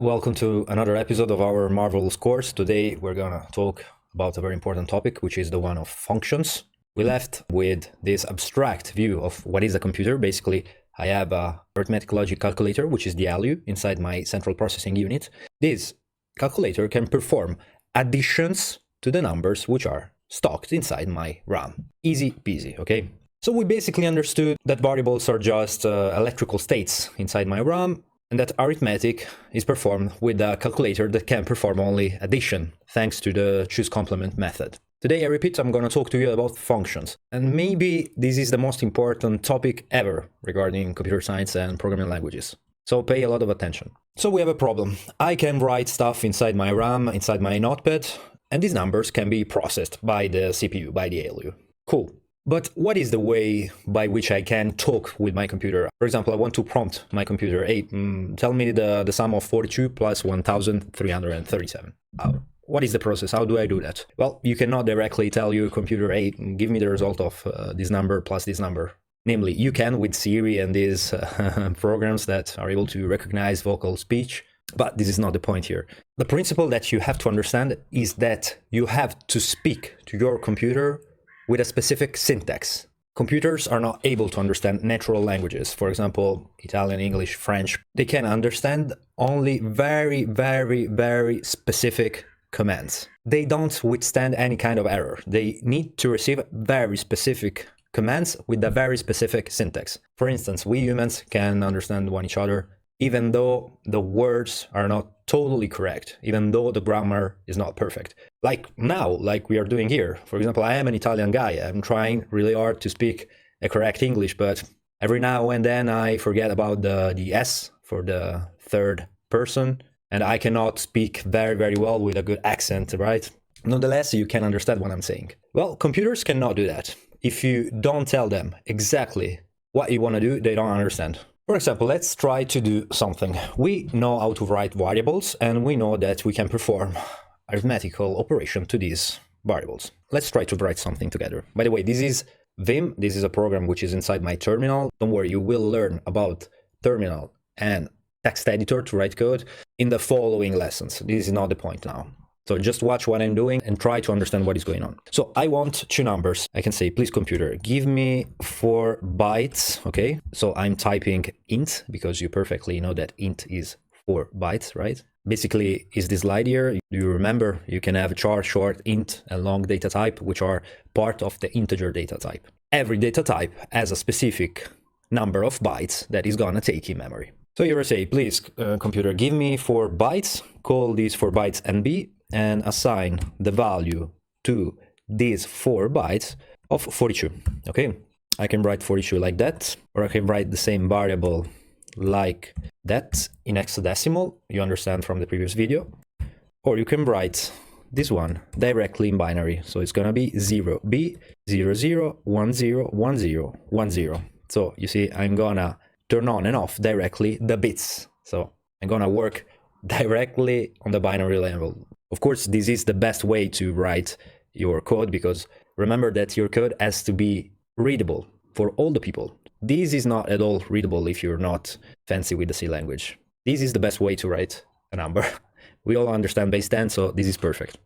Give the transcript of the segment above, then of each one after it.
Welcome to another episode of our Marvelous course. Today we're gonna talk about a very important topic, which is the one of functions. We left with this abstract view of what is a computer. Basically, I have a arithmetic logic calculator, which is the ALU, inside my central processing unit. This calculator can perform additions to the numbers which are stocked inside my RAM. Easy peasy, okay? So we basically understood that variables are just electrical states inside my RAM, and that arithmetic is performed with a calculator that can perform only addition, thanks to the choose complement method. Today, I repeat, I'm going to talk to you about functions. And maybe this is the most important topic ever regarding computer science and programming languages. So pay a lot of attention. So we have a problem. I can write stuff inside my RAM, inside my notepad, and these numbers can be processed by the CPU, by the ALU. Cool. But what is the way by which I can talk with my computer? For example, I want to prompt my computer, hey, tell me the sum of 42 plus 1337. What is the process? How do I do that? Well, you cannot directly tell your computer, hey, give me the result of this number plus this number. Namely, you can with Siri and these programs that are able to recognize vocal speech, but this is not the point here. The principle that you have to understand is that you have to speak to your computer with a specific syntax. Computers are not able to understand natural languages. For example, Italian, English, French. They can understand only very, very, very specific commands. They don't withstand any kind of error. They need to receive very specific commands with a very specific syntax. For instance, we humans can understand one each other even though the words are not totally correct, even though the grammar is not perfect. Like now, like we are doing here. For example, I am an Italian guy. I'm trying really hard to speak a correct English, but every now and then I forget about the S for the third person, and I cannot speak very, very well with a good accent, right? Nonetheless, you can understand what I'm saying. Well, computers cannot do that. If you don't tell them exactly what you want to do, they don't understand. For example, let's try to do something. We know how to write variables, and we know that we can perform arithmetical operation to these variables. Let's try to write something together. By the way, this is Vim. This is a program which is inside my terminal. Don't worry, you will learn about terminal and text editor to write code in the following lessons. This is not the point now. So just watch what I'm doing and try to understand what is going on. So I want two numbers. I can say, please computer, give me 4 bytes, okay? So I'm typing int, because you perfectly know that int is 4 bytes, right? Basically, is this slide here? You remember you can have char, short, int, and long data type, which are part of the integer data type. Every data type has a specific number of bytes that is gonna take in memory. So you will say, please computer, give me 4 bytes, call these 4 bytes NB, and assign the value to these 4 bytes of 42, okay? I can write 42 like that, or I can write the same variable like that in hexadecimal, you understand from the previous video, or you can write this one directly in binary, so it's gonna be 0B, 00, 10, 10, 10. So you see, I'm gonna turn on and off directly the bits, so I'm gonna work directly on the binary level. Of course, this is the best way to write your code, because remember that your code has to be readable for all the people. This is not at all readable if you're not fancy with the C language. This is the best way to write a number. We all understand base 10, so this is perfect.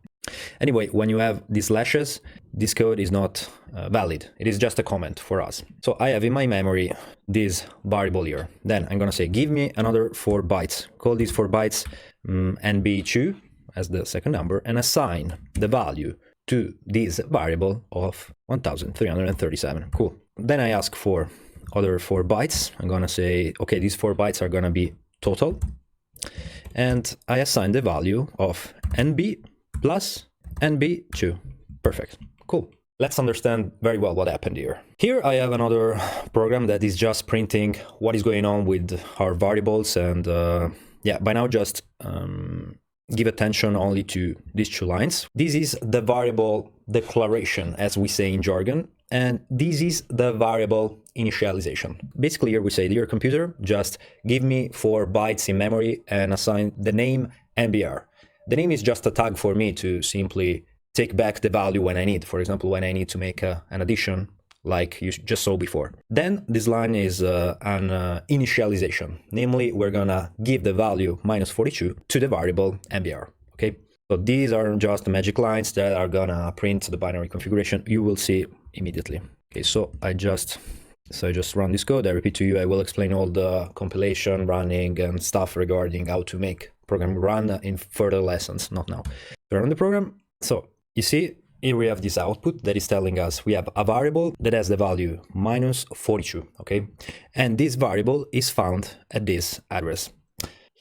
Anyway, when you have these slashes, this code is not valid. It is just a comment for us. So I have in my memory this variable here. Then I'm going to say, give me another 4 bytes. Call these 4 bytes NB2 as the second number, and assign the value to this variable of 1337. Cool. Then I ask for other 4 bytes. I'm going to say, okay, these 4 bytes are going to be total. And I assign the value of NB plus NB2. Perfect. Cool. Let's understand very well what happened here. Here I have another program that is just printing what is going on with our variables, and yeah, by now just give attention only to these 2 lines. This is the variable declaration, as we say in jargon, and this is the variable initialization. Basically here we say, dear computer, just give me 4 bytes in memory and assign the name NBR. The name is just a tag for me to simply take back the value when I need. For example, when I need to make an addition, like you just saw before. Then this line is an initialization. Namely, we're gonna give the value -42 to the variable mbr, okay? So these are just magic lines that are gonna print the binary configuration. You will see immediately. Okay, so I just run this code. I repeat to you, I will explain all the compilation, running, and stuff regarding how to make program run in further lessons, not now. So run the program. So you see, here we have this output that is telling us we have a variable that has the value -42, okay? And this variable is found at this address.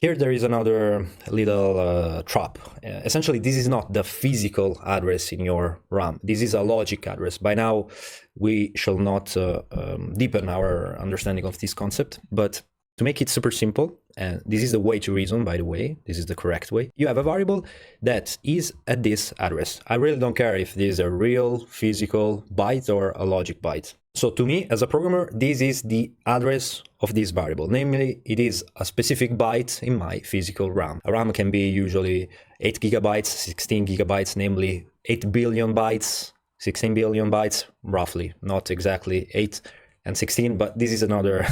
Here there is another little trap. Essentially, this is not the physical address in your RAM. This is a logic address. By now, we shall not deepen our understanding of this concept, but to make it super simple, and this is the way to reason, by the way, this is the correct way, you have a variable that is at this address. I really don't care if this is a real physical byte or a logic byte. So to me, as a programmer, this is the address of this variable. Namely, it is a specific byte in my physical RAM. A RAM can be usually 8 gigabytes, 16 gigabytes, namely 8 billion bytes, 16 billion bytes, roughly, not exactly 8 and 16, but this is another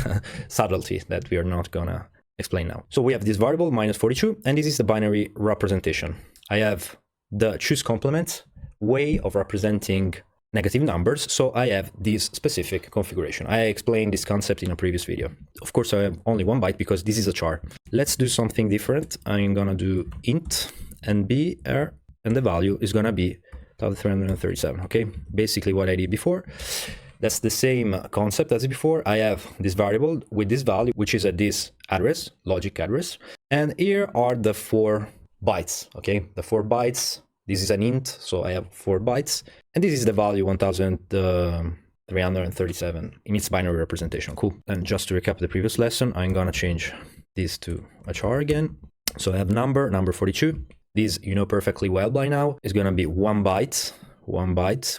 subtlety that we are not gonna explain now. So we have this variable -42, and this is the binary representation. I have the choose complement way of representing negative numbers, so I have this specific configuration. I explained this concept in a previous video. Of course, I have only 1 byte because this is a char. Let's do something different. I'm gonna do int NBR, and the value is gonna be 1337, okay? Basically what I did before. That's the same concept as before. I have this variable with this value, which is at this address, logic address. And here are the 4 bytes, okay? The 4 bytes, this is an int, so I have 4 bytes. And this is the value 1337 in its binary representation, cool. And just to recap the previous lesson, I'm gonna change this to a char again. So I have number 42. This, you know perfectly well by now, is gonna be 1 byte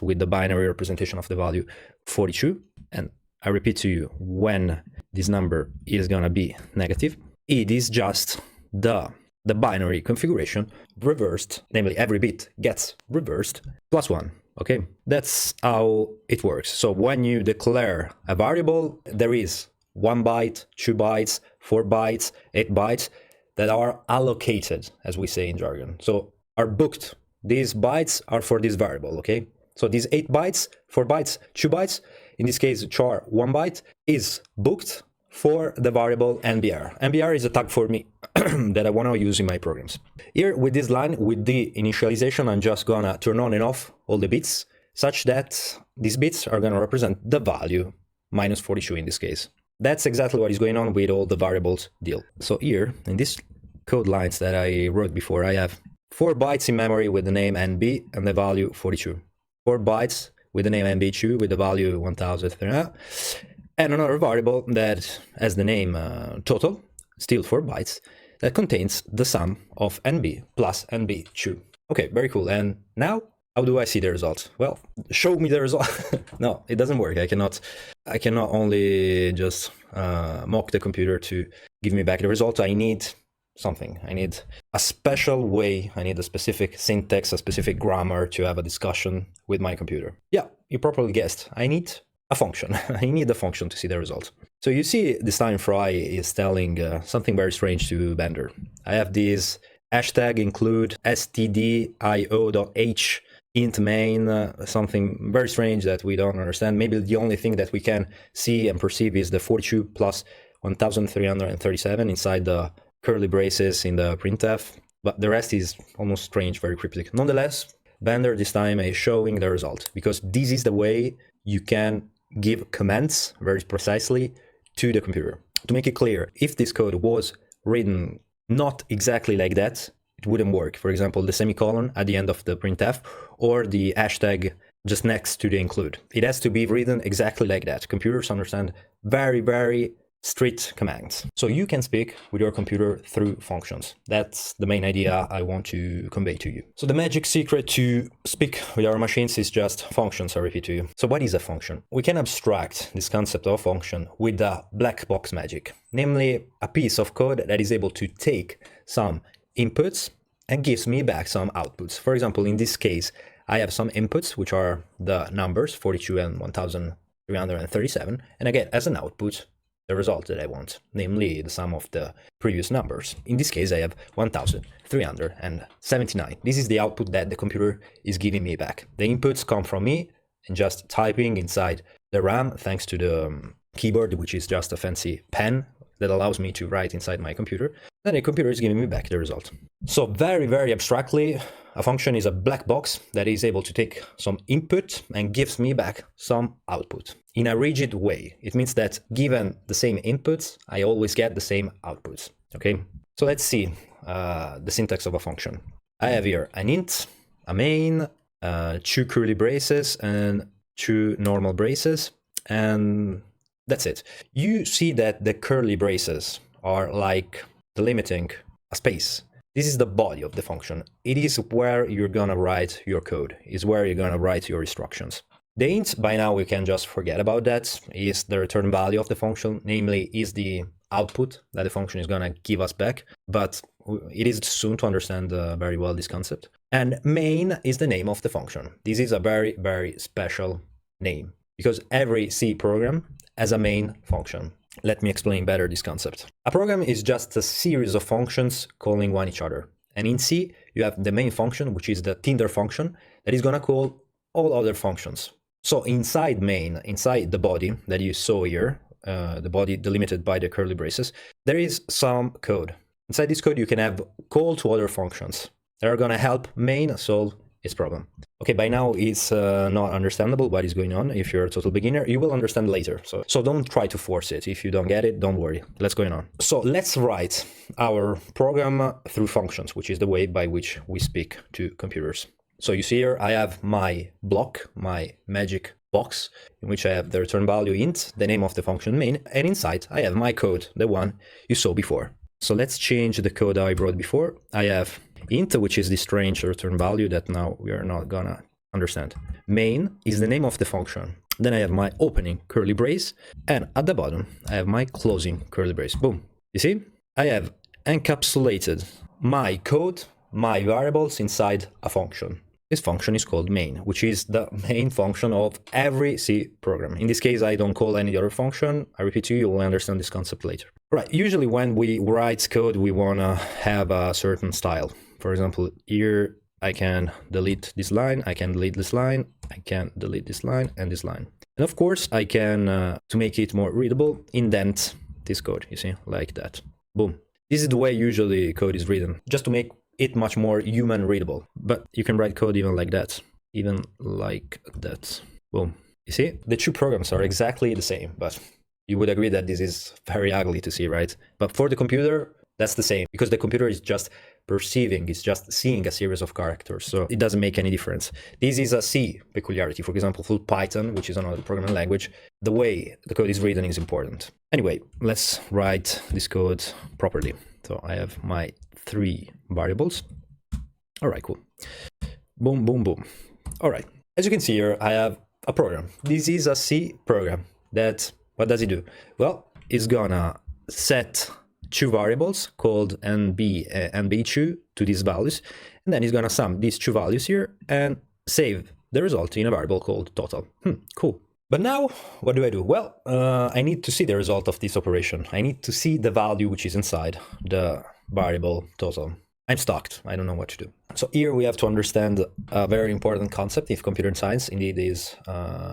with the binary representation of the value 42. And I repeat to you, when this number is gonna be negative, it is just the binary configuration reversed, namely every bit gets reversed +1, okay? That's how it works. So when you declare a variable, there is 1 byte, 2 bytes, 4 bytes, 8 bytes that are allocated, as we say in jargon. So are booked. These bytes are for this variable, okay? So these 8 bytes, 4 bytes, 2 bytes, in this case, char 1 byte, is booked for the variable NBR. NBR is a tag for me that I want to use in my programs. Here, with this line, with the initialization, I'm just gonna turn on and off all the bits, such that these bits are gonna represent the value, -42 in this case. That's exactly what is going on with all the variables deal. So here, in these code lines that I wrote before, I have 4 bytes in memory with the name NB and the value 42. 4 bytes with the name NB2 with the value 1000, and another variable that has the name total, still 4 bytes, that contains the sum of NB plus NB2. Okay, very cool. And now, how do I see the result? Well, show me the result. No, it doesn't work. I cannot only just mock the computer to give me back the result. I need something. I need a special way. I need a specific syntax, a specific grammar to have a discussion with my computer. Yeah, you properly guessed. I need a function. I need a function to see the result. So you see this time Fry is telling something very strange to Blender. I have this hashtag include stdio.h int main, something very strange that we don't understand. Maybe the only thing that we can see and perceive is the 42 plus 1337 inside the curly braces in the printf, but the rest is almost strange, very cryptic. Nonetheless, Blender this time is showing the result, because this is the way you can give commands very precisely to the computer. To make it clear, if this code was written not exactly like that, it wouldn't work. For example, the semicolon at the end of the printf or the hashtag just next to the include. It has to be written exactly like that. Computers understand very, very strict commands. So you can speak with your computer through functions. That's the main idea I want to convey to you. So the magic secret to speak with our machines is just functions, I repeat to you. So what is a function? We can abstract this concept of function with the black box magic, namely a piece of code that is able to take some inputs and gives me back some outputs. For example, in this case, I have some inputs, which are the numbers 42 and 1,337, and I get as an output the result that I want, namely the sum of the previous numbers. In this case, I have 1,379. This is the output that the computer is giving me back. The inputs come from me and just typing inside the RAM, thanks to the keyboard, which is just a fancy pen that allows me to write inside my computer. Then the computer is giving me back the result. So very abstractly, a function is a black box that is able to take some input and gives me back some output in a rigid way. It means that given the same inputs, I always get the same outputs. Okay, so let's see the syntax of a function. I have here an int, a main, 2 curly braces and 2 normal braces, and that's it. You see that the curly braces are like delimiting a space. This is the body of the function. It is where you're gonna write your code. It's where you're gonna write your instructions. The int, by now we can just forget about that, is the return value of the function, namely is the output that the function is gonna give us back, but it is soon to understand very well this concept. And main is the name of the function. This is a very special name, because every C program has a main function. Let me explain better this concept. A program is just a series of functions calling one each other. And in C, you have the main function, which is the Tinder function, that is gonna call all other functions. So inside main, inside the body that you saw here, the body delimited by the curly braces, there is some code. Inside this code, you can have call to other functions that are gonna help main solve its problem. Okay, by now it's not understandable what is going on. If you're a total beginner, you will understand later. So don't try to force it. If you don't get it, don't worry. Let's go on. So let's write our program through functions, which is the way by which we speak to computers. So you see here, I have my block, my magic box, in which I have the return value int, the name of the function main, and inside I have my code, the one you saw before. So let's change the code I brought before. I have int, which is the strange return value that now we are not gonna understand. Main is the name of the function. Then I have my opening curly brace, and at the bottom I have my closing curly brace. Boom. You see? I have encapsulated my code, my variables inside a function. This function is called main, which is the main function of every C program. In this case, I don't call any other function. I repeat to you, you will understand this concept later. Right, usually when we write code, we wanna have a certain style. For example, here I can delete this line, I can delete this line, I can delete this line and this line. And of course, I can, to make it more readable, indent this code, you see, like that. Boom. This is the way usually code is written, just to make it much more human readable. But you can write code even like that. Even like that. Boom. You see, the two programs are exactly the same, but you would agree that this is very ugly to see, right? But for the computer, that's the same, because the computer is just perceiving, it's just seeing a series of characters, so it doesn't make any difference. This is a C peculiarity. For example, for Python, which is another programming language, the way the code is written is important. Anyway, let's write this code properly. So I have my 3 variables. All right, cool. Boom, boom, boom. All right, as you can see here, I have a program. This is a C program that, what does it do? Well, it's gonna set 2 variables called nb and nb2 to these values, and then it's gonna sum these 2 values here and save the result in a variable called total. Cool. But now, what do? Well, I need to see the result of this operation. I need to see the value which is inside the variable total. I'm stuck. I don't know what to do. So here we have to understand a very important concept if computer science indeed is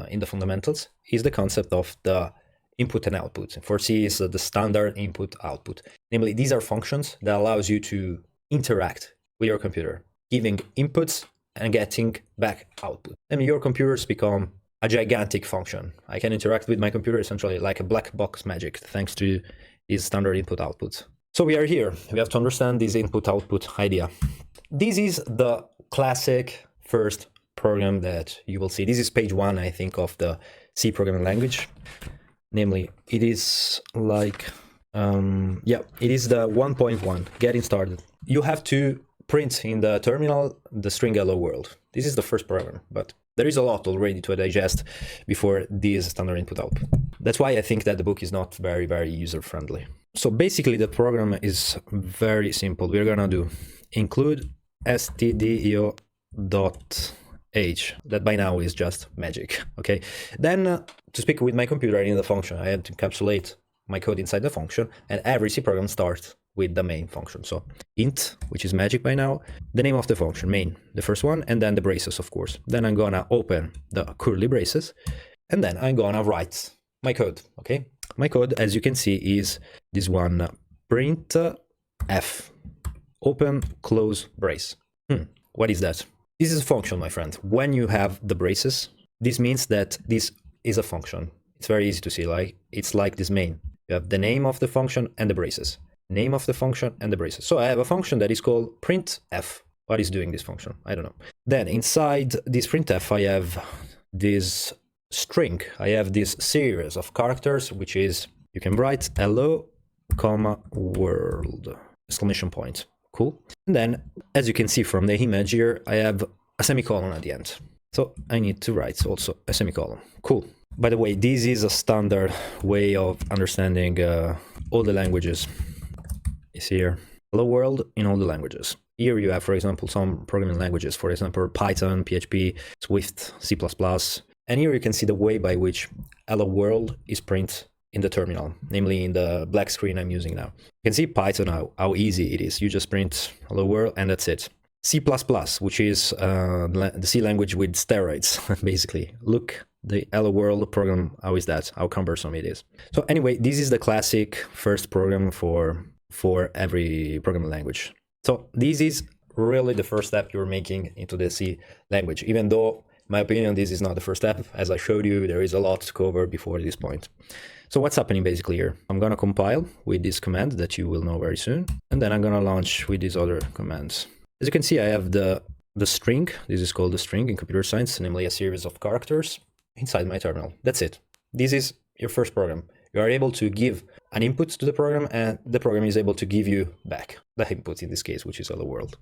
in the fundamentals, is the concept of the input and output. For C is the standard input output. Namely, these are functions that allows you to interact with your computer, giving inputs and getting back output. And your computers become a gigantic function. I can interact with my computer essentially like a black box magic, thanks to these standard input outputs. So we are here. We have to understand this input-output idea. This is the classic first program that you will see. This is page 1, I think, of the C programming language. Namely, it is like, it is the 1.1, getting started. You have to print in the terminal the string hello world. This is the first program, but there is a lot already to digest before this standard input-output. That's why I think that the book is not very, very user-friendly. So basically the program is very simple. We're gonna do include stdio.h that by now is just magic. Okay, then to speak with my computer, I need the function. I have to encapsulate my code inside the function, and every C program starts with the main function. So int, which is magic by now, the name of the function, main, the first one, and then the braces, of course. Then I'm gonna open the curly braces, and then I'm gonna write my code. Okay, my code, as you can see, is this one, printf, open, close, brace. What is that? This is a function, my friend. When you have the braces, this means that this is a function. It's very easy to see, like it's like this main. You have the name of the function and the braces. Name of the function and the braces. So I have a function that is called printf. What is doing this function? I don't know. Then inside this printf, I have this string. I have this series of characters, which is, you can write hello, comma, world, exclamation point. Cool. And then, as you can see from the image here, I have a semicolon at the end. So I need to write also a semicolon. Cool. By the way, this is a standard way of understanding all the languages. It's here. Hello world in all the languages. Here you have, for example, some programming languages, for example, Python, PHP, Swift, C++. And here you can see the way by which hello world is printed in the terminal, namely in the black screen I'm using now. You can see Python, how easy it is. You just print hello world and that's it. C++, which is the C language with steroids, basically. Look, the hello world program, how is that? How cumbersome it is. So anyway, this is the classic first program for every programming language. So this is really the first step you're making into the C language, even though, in my opinion, this is not the first step. As I showed you, there is a lot to cover before this point. So what's happening basically here? I'm going to compile with this command that you will know very soon. And then I'm going to launch with these other commands. As you can see, I have the string. This is called the string in computer science, namely a series of characters inside my terminal. That's it. This is your first program. You are able to give an input to the program, and the program is able to give you back the input in this case, which is hello world.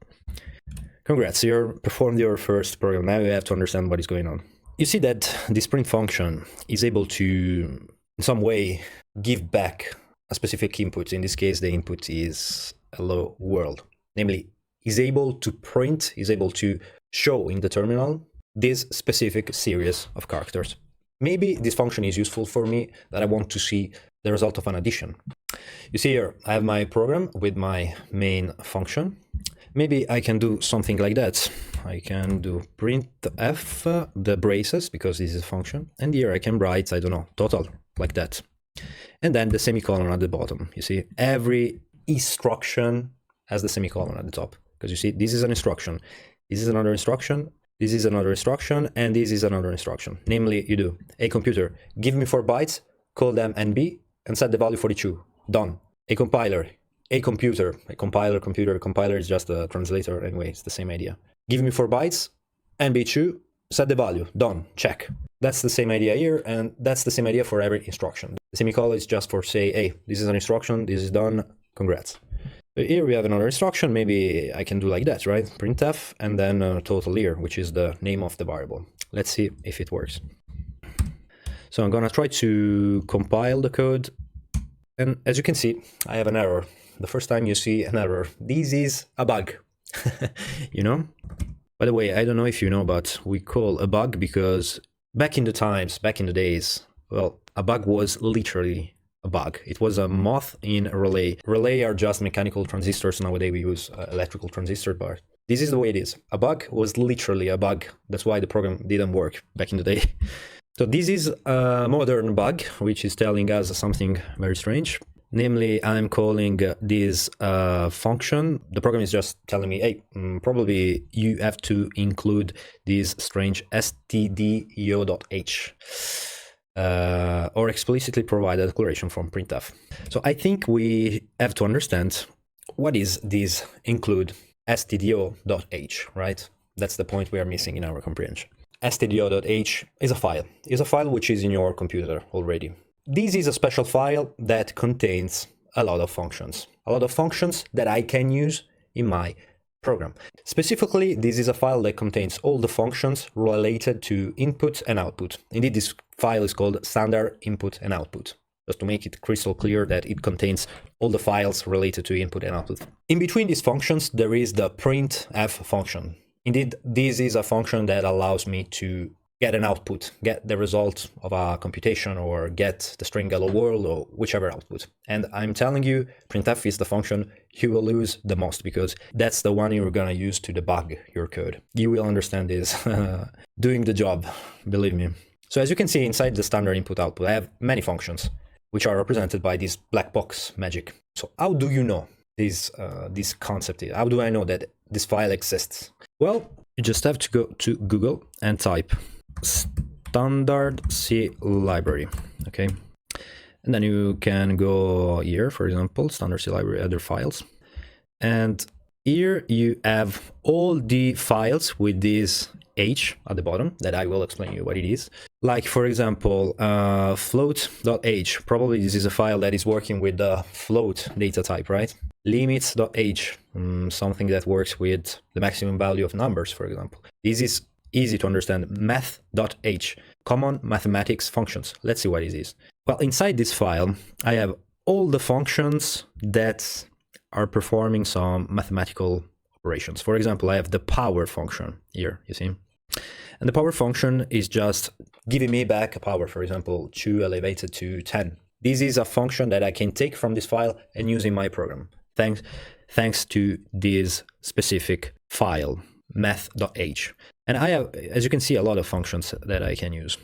Congrats, you performed your first program. Now you have to understand what is going on. You see that this print function is able to, in some way, give back a specific input. In this case, the input is hello world. Namely, is able to print, is able to show in the terminal this specific series of characters. Maybe this function is useful for me that I want to see the result of an addition. You see here, I have my program with my main function. Maybe I can do something like that. I can do printf, the braces, because this is a function. And here I can write, I don't know, total, like that. And then the semicolon at the bottom. You see, every instruction has the semicolon at the top. Because you see, this is an instruction. This is another instruction. This is another instruction, and this is another instruction. Namely, you do, a computer, give me 4 bytes, call them NB, and set the value 42. Done. A compiler, a computer, a compiler, compiler is just a translator. Anyway, it's the same idea. Give me 4 bytes, NB2, set the value. Done. Check. That's the same idea here, and that's the same idea for every instruction. The semicolon is just for say, hey, this is an instruction, this is done, congrats. Here we have another instruction. Maybe I can do like that, right? Printf and then total here, which is the name of the variable. Let's see if it works. So I'm gonna try to compile the code. And as you can see, I have an error. The first time you see an error, this is a bug, you know? By the way, I don't know if you know, but we call a bug because back in the days, well, a bug was literally a bug. It was a moth in a relay. Relay are just mechanical transistors. Nowadays we use electrical transistor, but this is the way it is. A bug was literally a bug. That's why the program didn't work back in the day. So this is a modern bug, which is telling us something very strange. Namely, I'm calling this function. The program is just telling me, hey, probably you have to include this strange stdio.h. Or explicitly provide a declaration from printf. So I think we have to understand what is this include stdio.h, right? That's the point we are missing in our comprehension. stdio.h is a file which is in your computer already. This is a special file that contains a lot of functions that I can use in my program. Specifically, this is a file that contains all the functions related to input and output. Indeed, this file is called standard input and output, just to make it crystal clear that it contains all the files related to input and output. In between these functions, there is the printf function. Indeed, this is a function that allows me to get an output, get the result of a computation, or get the string hello world, or whichever output. And I'm telling you, printf is the function you will use the most, because that's the one you're gonna use to debug your code. You will understand this doing the job, believe me. So as you can see inside the standard input output, I have many functions, which are represented by this black box magic. So how do you know this concept? How do I know that this file exists? Well, you just have to go to Google and type standard C library, okay? And then you can go here, for example, standard C library, other files. And here you have all the files with this H at the bottom that I will explain you what it is. Like, for example, float.h. Probably this is a file that is working with the float data type, right? Limits.h, something that works with the maximum value of numbers, for example. This is easy to understand. Math.h, common mathematics functions. Let's see what it is. Well, inside this file, I have all the functions that are performing some mathematical operations. For example, I have the power function here, you see? And the power function is just giving me back a power, for example, 2 elevated to 10. This is a function that I can take from this file and use in my program, thanks to this specific file, math.h. And I have, as you can see, a lot of functions that I can use.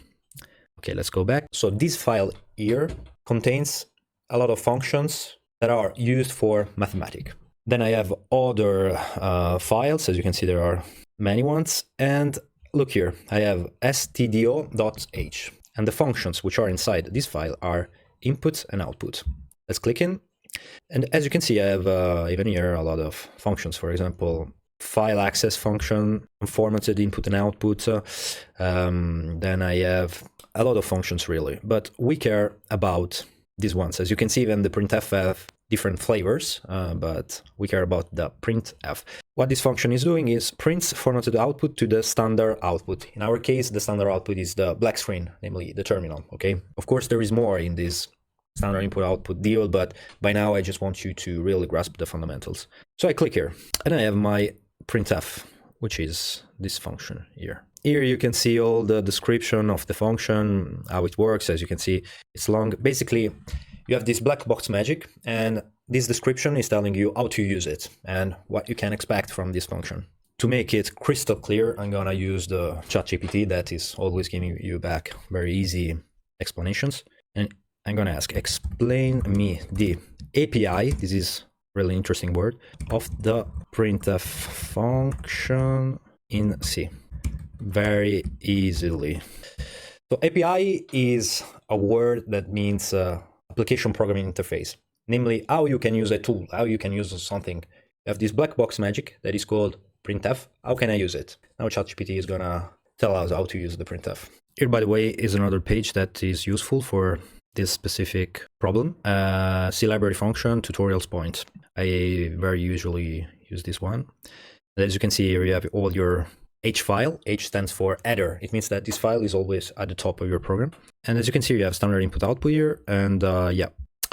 Okay, let's go back. So this file here contains a lot of functions that are used for mathematics. Then I have other files. As you can see, there are many ones. And look here, I have stdio.h. And the functions which are inside this file are input and output. Let's click in. And as you can see, I have even here a lot of functions. For example, file access function, formatted input and output. Then I have a lot of functions really, but we care about these ones. As you can see, even the printf have different flavors, but we care about the printf. What this function is doing is prints formatted output to the standard output. In our case, the standard output is the black screen, namely the terminal, okay? Of course, there is more in this standard input output deal, but by now I just want you to really grasp the fundamentals. So I click here, and I have my printf, which is this function here. Here you can see all the description of the function, how it works. As you can see, it's long. Basically, you have this black box magic, and this description is telling you how to use it and what you can expect from this function. To make it crystal clear, I'm gonna use the ChatGPT that is always giving you back very easy explanations. And I'm gonna ask, explain me the API, this is really interesting word, of the printf function in C. Very easily. So API is a word that means application programming interface, namely how you can use a tool, how you can use something. You have this black box magic that is called printf. How can I use it? Now ChatGPT is gonna tell us how to use the printf. Here, by the way, is another page that is useful for this specific problem. C library function tutorials point. I very usually use this one. As you can see here, you have all your H file. H stands for header. It means that this file is always at the top of your program. And as you can see, you have standard input output here, and yeah,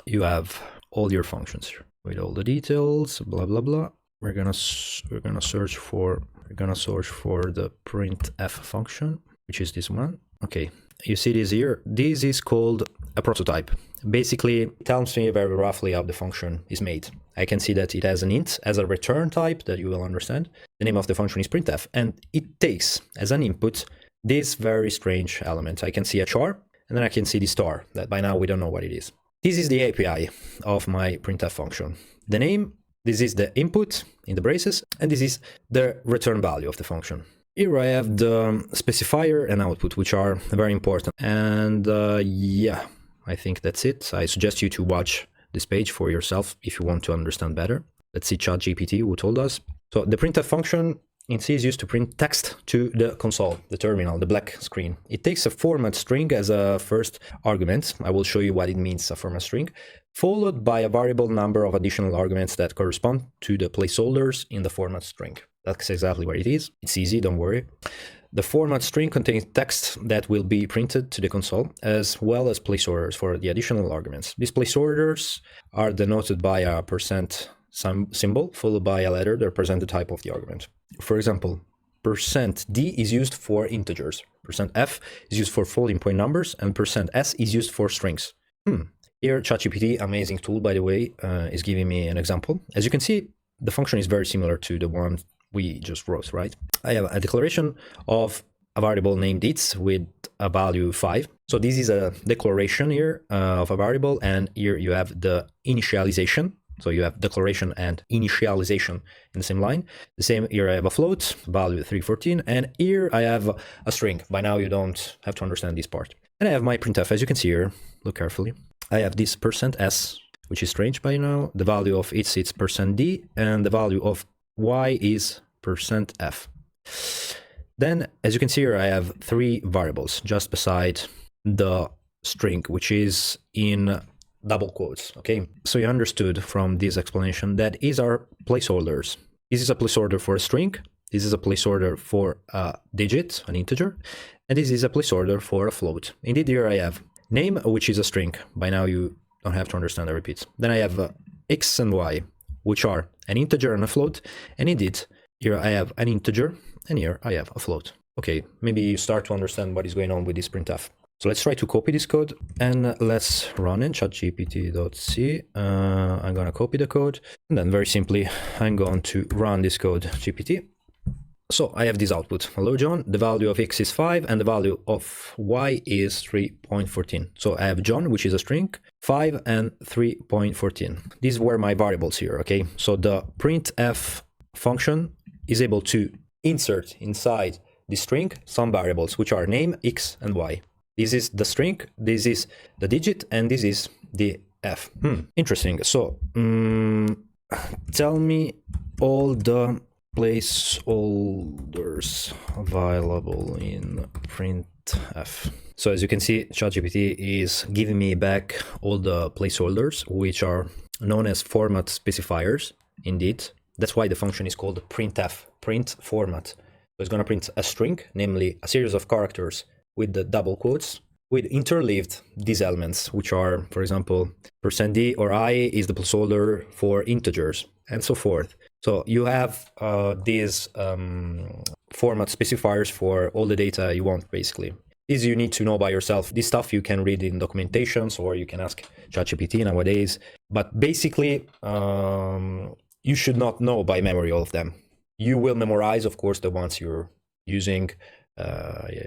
you have all your functions here with all the details. Blah blah blah. We're gonna search for the printf function, which is this one. Okay, you see this here. This is called a prototype. Basically, it tells me very roughly how the function is made. I can see that it has an int as a return type that you will understand. The name of the function is printf, and it takes as an input this very strange element. I can see a char, and then I can see the star that by now we don't know what it is. This is the API of my printf function. The name, this is the input in the braces, and this is the return value of the function. Here I have the specifier and output, which are very important. And yeah, I think that's it. I suggest you to watch this page for yourself if you want to understand better. Let's see ChatGPT who told us. So the printf function in C is used to print text to the console, the terminal, the black screen. It takes a format string as a first argument. I will show you what it means, a format string, followed by a variable number of additional arguments that correspond to the placeholders in the format string. That's exactly what it is. It's easy, don't worry. The format string contains text that will be printed to the console, as well as placeholders for the additional arguments. These placeholders are denoted by a % symbol, followed by a letter that represents the type of the argument. For example, %d is used for integers, %f is used for floating point numbers, and %s is used for strings. Here, ChatGPT, amazing tool, by the way, is giving me an example. As you can see, the function is very similar to the one we just wrote, right? I have a declaration of a variable named its with a value 5. So this is a declaration here of a variable, and here you have the initialization. So you have declaration and initialization in the same line. The same here I have a float, value 314, and here I have a string. By now you don't have to understand this part. And I have my printf, as you can see here, look carefully. I have this %s, which is strange by now. The value of it's %d, and the value of y is %f. Then, as you can see here, I have 3 variables just beside the string, which is in double quotes, okay? So you understood from this explanation that these are placeholders. This is a placeholder for a string, this is a placeholder for a digit, an integer, and this is a placeholder for a float. Indeed, here I have name, which is a string. By now you don't have to understand, I repeat. Then I have x and y, which are an integer and a float, and indeed, here I have an integer, and here I have a float. Okay, maybe you start to understand what is going on with this printf. So let's try to copy this code, and let's run in chatgpt.c. I'm going to copy the code, and then very simply, I'm going to run this code GPT. So I have this output. Hello, John. The value of x is 5, and the value of y is 3.14. So I have John, which is a string, 5 and 3.14. These were my variables here, okay? So the printf function is able to insert inside the string some variables, which are name, x, and y. This is the string, this is the digit, and this is the f. Interesting. So tell me all the placeholders available in printf. So as you can see, ChatGPT is giving me back all the placeholders, which are known as format specifiers. Indeed, that's why the function is called printf, print format. So it's going to print a string, namely a series of characters with the double quotes, with interleaved these elements, which are, for example, %d or I is the placeholder for integers, and so forth. So you have these format specifiers for all the data you want, basically. This you need to know by yourself. This stuff you can read in documentations, or you can ask ChatGPT nowadays. But basically, you should not know by memory all of them. You will memorize, of course, the ones you're using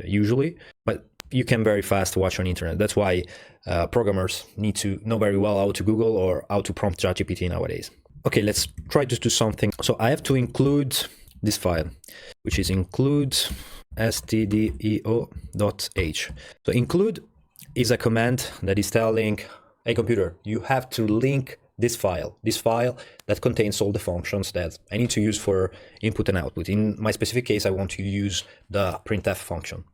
usually, but you can very fast watch on internet. That's why programmers need to know very well how to Google or how to prompt ChatGPT nowadays. Okay, let's try to do something. So I have to include this file, which is include stdio.h. So include is a command that is telling, hey computer, you have to link this file that contains all the functions that I need to use for input and output. In my specific case, I want to use the printf function.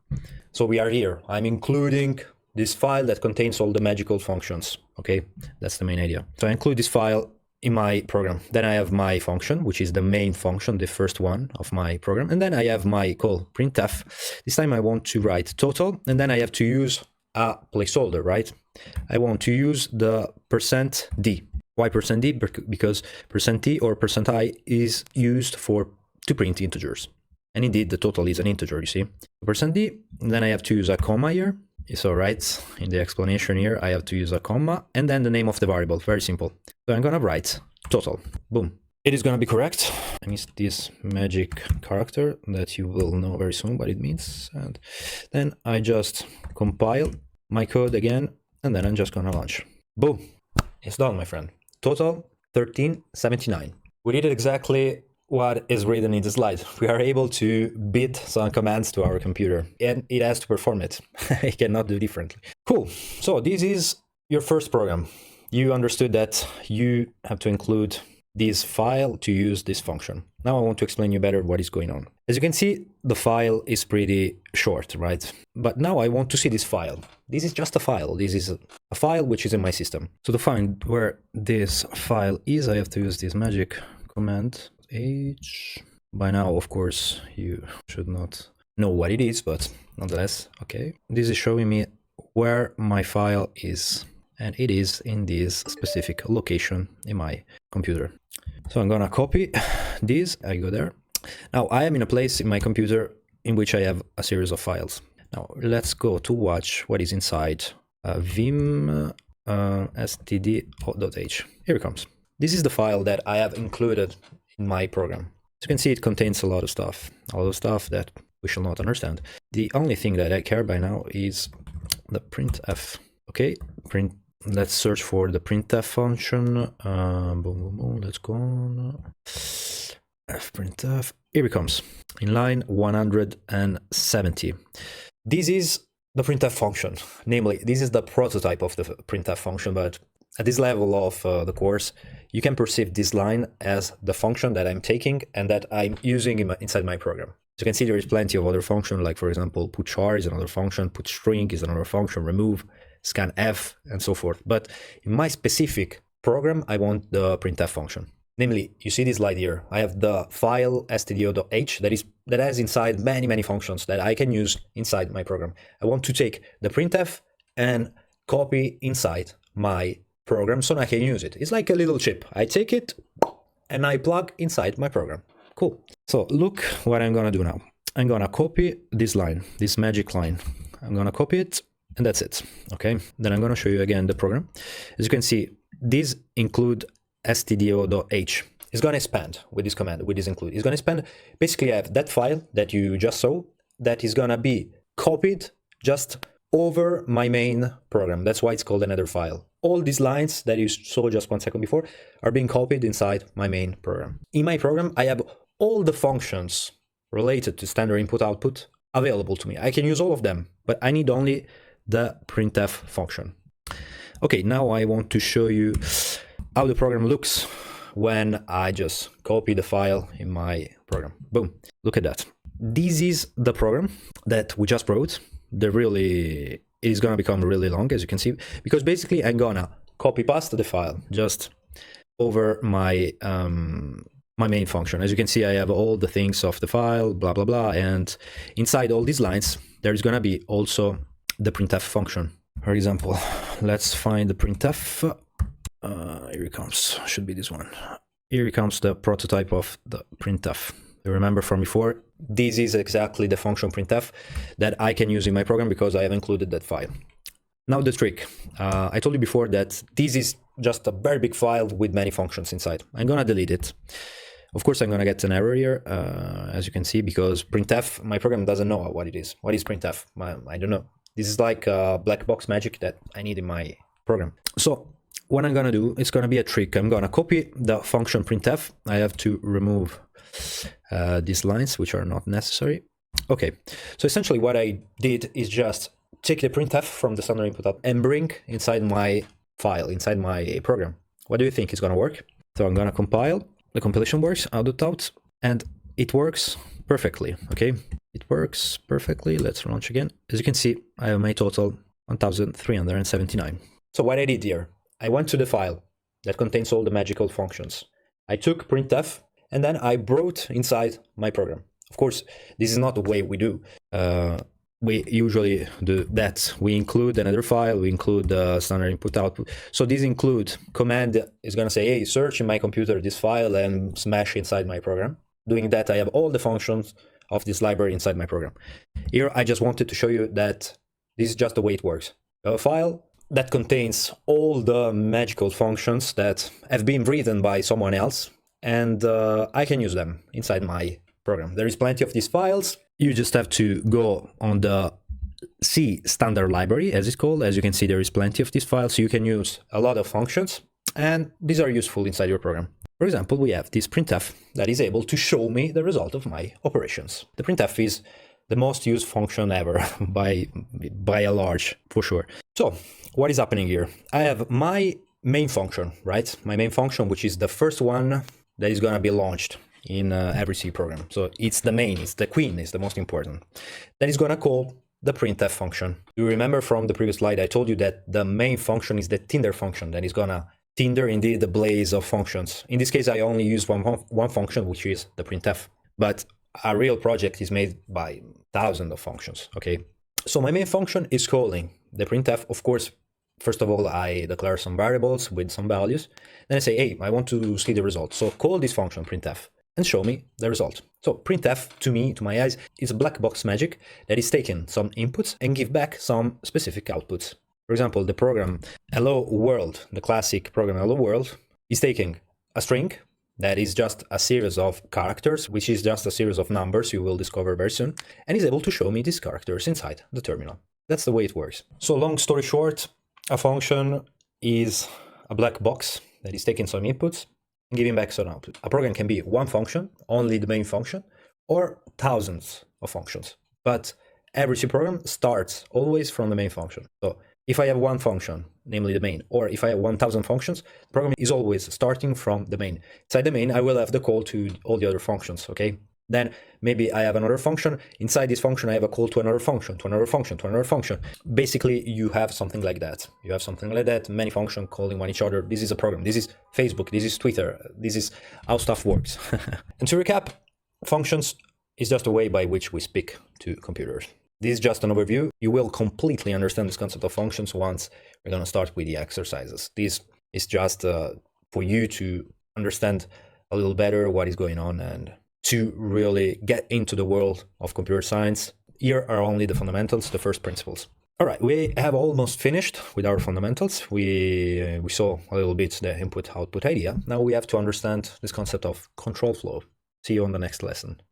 So we are here. I'm including this file that contains all the magical functions. Okay, that's the main idea. So I include this file in my program. Then I have my function, which is the main function, the first one of my program. And then I have my call printf. This time I want to write total, and then I have to use a placeholder, right? I want to use the %d. Why %d? Because %t or %i is used to print integers. And indeed, the total is an integer, you see. %d, then I have to use a comma here. So right in the explanation here, I have to use a comma, and then the name of the variable, very simple. So I'm gonna write total, boom. It is gonna be correct. I missed this magic character that you will know very soon what it means. And then I just compile my code again, and then I'm just gonna launch. Boom, it's done, my friend. Total 1379. We did exactly what is written in the slide. We are able to beat some commands to our computer, and it has to perform it. It cannot do differently. Cool. So this is your first program. You understood that you have to include this file to use this function. Now I want to explain you better what is going on. As you can see, the file is pretty short, right? But now I want to see this file. This is just a file. This is a file which is in my system. So to find where this file is, I have to use this magic command h. By now, of course, you should not know what it is, but nonetheless, okay. This is showing me where my file is, and it is in this specific location in my computer. So I'm gonna copy this, I go there, Now I am in a place in my computer in which I have a series of files. Now let's go to watch what is inside vim stdio.h. Here it comes. This is the file that I have included in my program. As you can see, it contains a lot of stuff that we shall not understand. The only thing that I care by now is the printf. Okay, let's search for the printf function. Boom, boom, boom. Let's go on. Printf. Here it comes in line 170. This is the printf function. Namely, this is the prototype of the printf function, but at this level of the course, you can perceive this line as the function that I'm taking and that I'm using inside my program. As you can see, there is plenty of other functions, like for example, put char is another function, put string is another function, remove, scanf, and so forth. But in my specific program, I want the printf function. Namely, you see this slide here. I have the file stdio.h that has inside many functions that I can use inside my program. I want to take the printf and copy inside my program so I can use it. It's like a little chip. I take it and I plug inside my program. Cool. So look what I'm gonna do now. I'm gonna copy this line, this magic line. I'm gonna copy it and that's it. Okay. Then I'm gonna show you again the program. As you can see, these include stdio.h. It's gonna expand with this command, with this include. It's gonna expand. Basically, I have that file that you just saw that is gonna be copied just over my main program. That's why it's called another file. All these lines that you saw just 1 second before are being copied inside my main program. In my program, I have all the functions related to standard input output available to me. I can use all of them, but I need only the printf function. Okay, now I want to show you how the program looks when I just copy the file in my program. Boom, look at that. This is the program that we just wrote. It is gonna become really long, as you can see, because basically I'm gonna copy paste the file just over my my main function. As you can see, I have all the things of the file, blah blah blah, and inside all these lines there is gonna be also the printf function. For example, let's find the printf. Here it comes. Should be this one. Here it comes, the prototype of the printf. You remember from before, this is exactly the function printf that I can use in my program because I have included that file. Now the trick. I told you before that this is just a very big file with many functions inside. I'm gonna delete it. Of course, I'm gonna get an error here, as you can see, because printf, my program doesn't know what it is. What is printf? I don't know. This is like a black box magic that I need in my program. So what I'm gonna do, it's gonna be a trick. I'm gonna copy the function printf. I have to remove these lines, which are not necessary. Okay, so essentially what I did is just take the printf from the standard input out and bring inside my file, inside my program. What do you think is gonna work? So I'm gonna compile. The compilation works, out, and it works perfectly, okay? It works perfectly. Let's launch again. As you can see, I have my total 1,379. So what I did here, I went to the file that contains all the magical functions. I took printf and then I brought inside my program. Of course, this is not the way we do. We usually do that. We include another file, we include the standard input output. So this include command is gonna say, hey, search in my computer this file and smash inside my program. Doing that, I have all the functions of this library inside my program. Here, I just wanted to show you that this is just the way it works. A file that contains all the magical functions that have been written by someone else, and I can use them inside my program. There is plenty of these files. You just have to go on the C standard library, as it's called. As you can see, there is plenty of these files, so you can use a lot of functions, and these are useful inside your program. For example, we have this printf that is able to show me the result of my operations. The printf is the most used function ever by a large, for sure. So what is happening here? I have my main function, right? My main function, which is the first one that is going to be launched in every C program. So it's the main, it's the queen, it's the most important. That is going to call the printf function. You remember from the previous slide, I told you that the main function is the Tinder function that is going to Tinder indeed the blaze of functions. In this case, I only use one function, which is the printf. But a real project is made by thousands of functions, okay? So my main function is calling the printf. Of course, first of all, I declare some variables with some values. Then I say, hey, I want to see the result. So call this function printf. and show me the result. So printf, to me, to my eyes, is a black box magic that is taking some inputs and give back some specific outputs. For example, the program hello world, the classic program hello world, is taking a string that is just a series of characters, which is just a series of numbers you will discover very soon, and is able to show me these characters inside the terminal. That's the way it works. So long story short, a function is a black box that is taking some inputs and giving back some output. A program can be one function, only the main function, or thousands of functions. But every C program starts always from the main function. So if I have one function, namely the main, or if I have 1,000 functions, the program is always starting from the main. Inside the main, I will have the call to all the other functions, okay? Then maybe I have another function. Inside this function, I have a call to another function, to another function, to another function. Basically, you have something like that. You have something like that, many functions calling one each other. This is a program. This is Facebook. This is Twitter. This is how stuff works. And to recap, functions is just a way by which we speak to computers. This is just an overview. You will completely understand this concept of functions once we're going to start with the exercises. This is just for you to understand a little better what is going on and to really get into the world of computer science. Here are only the fundamentals, the first principles. All right, we have almost finished with our fundamentals. We saw a little bit the input-output idea. Now we have to understand this concept of control flow. See you on the next lesson.